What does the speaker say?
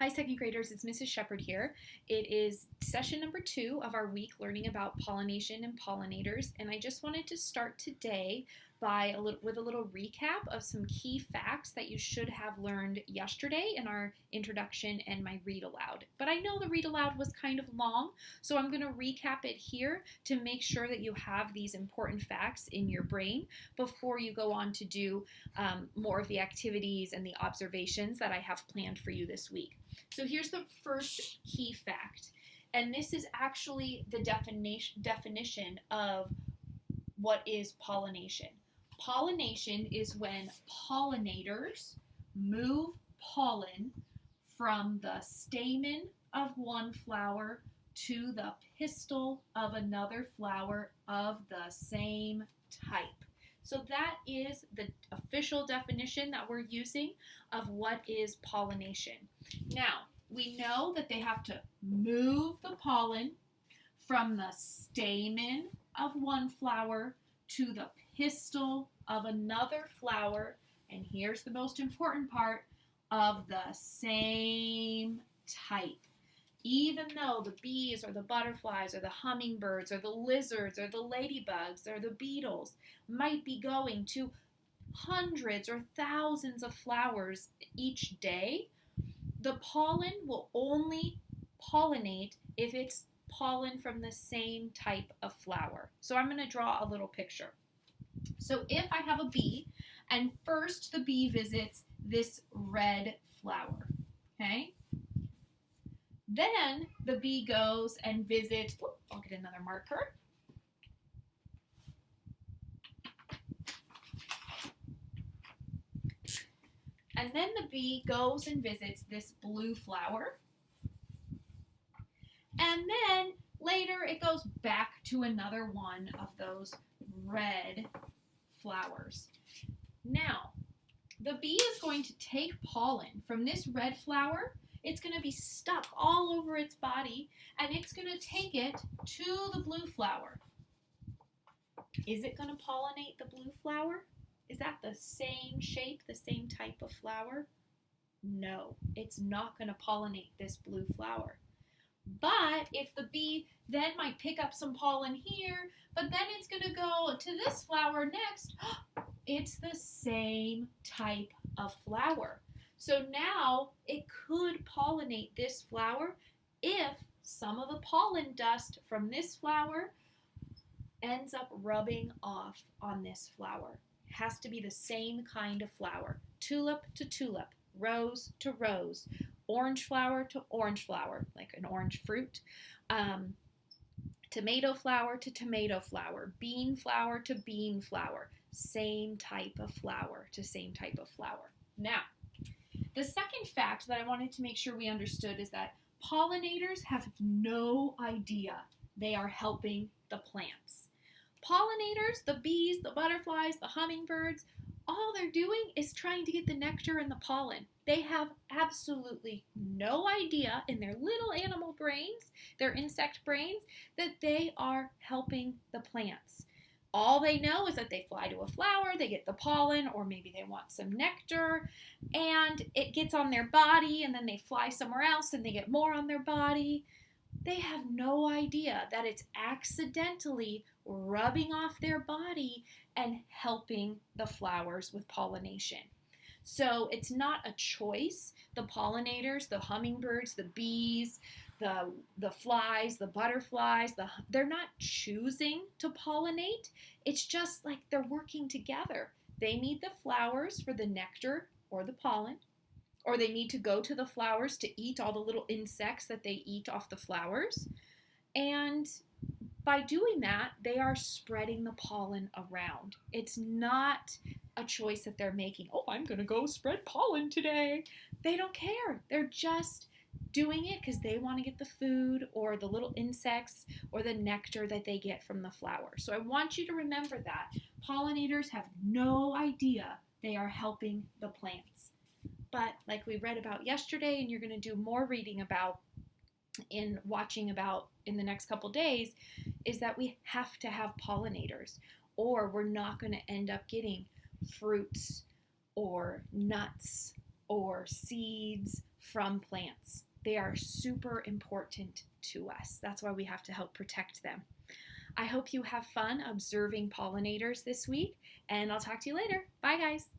Hi, second graders. It's Mrs. Shepherd here. It is session number 2 of our week learning about pollination and pollinators, and I just wanted to start today with a little recap of some key facts that you should have learned yesterday in our introduction and my read aloud. But I know the read aloud was kind of long, so I'm going to recap it here to make sure that you have these important facts in your brain before you go on to do more of the activities and the observations that I have planned for you this week. So here's the first key fact, and this is actually the definition of what is pollination. Pollination is when pollinators move pollen from the stamen of one flower to the pistil of another flower of the same type. So that is the official definition that we're using of what is pollination. Now, we know that they have to move the pollen from the stamen of one flower to the pistil of another flower, and here's the most important part, of the same type. Even though the bees or the butterflies or the hummingbirds or the lizards or the ladybugs or the beetles might be going to hundreds or thousands of flowers each day, the pollen will only pollinate if it's pollen from the same type of flower. So I'm going to draw a little picture. So if I have a bee, and first the bee visits this red flower, okay? Then the bee goes and visits, I'll get another marker. And then the bee goes and visits this blue flower. And then later it goes back to another one of those red flowers. Now, the bee is going to take pollen from this red flower. It's going to be stuck all over its body, and it's going to take it to the blue flower. Is it going to pollinate the blue flower? Is that the same shape, the same type of flower? No, it's not going to pollinate this blue flower. But if the bee then might pick up some pollen here, but then it's going to go to this flower next, it's the same type of flower. So now it could pollinate this flower if some of the pollen dust from this flower ends up rubbing off on this flower. It has to be the same kind of flower. Tulip to tulip, rose to rose, orange flower to orange flower, like an orange fruit, tomato flower to tomato flower, bean flower to bean flower, same type of flower to same type of flower. Now, the second fact that I wanted to make sure we understood is that pollinators have no idea they are helping the plants. Pollinators, the bees, the butterflies, the hummingbirds, all they're doing is trying to get the nectar and the pollen. They have absolutely no idea in their little animal brains, their insect brains, that they are helping the plants. All they know is that they fly to a flower, they get the pollen, or maybe they want some nectar, and it gets on their body, and then they fly somewhere else and they get more on their body. They have no idea that it's accidentally rubbing off their body and helping the flowers with pollination. So it's not a choice. The pollinators, the hummingbirds, the bees, the flies, the butterflies, they're not choosing to pollinate. It's just like they're working together. They need the flowers for the nectar or the pollen, or they need to go to the flowers to eat all the little insects that they eat off the flowers. And by doing that, they are spreading the pollen around. It's not a choice that they're making. Oh, I'm going to go spread pollen today. They don't care. They're just doing it because they want to get the food or the little insects or the nectar that they get from the flower. So I want you to remember that. Pollinators have no idea they are helping the plants. But like we read about yesterday, and you're going to do more reading about watching about in the next couple days, is that we have to have pollinators, or we're not going to end up getting fruits or nuts or seeds from plants. They are super important to us. That's why we have to help protect them. I hope you have fun observing pollinators this week, and I'll talk to you later. Bye, guys.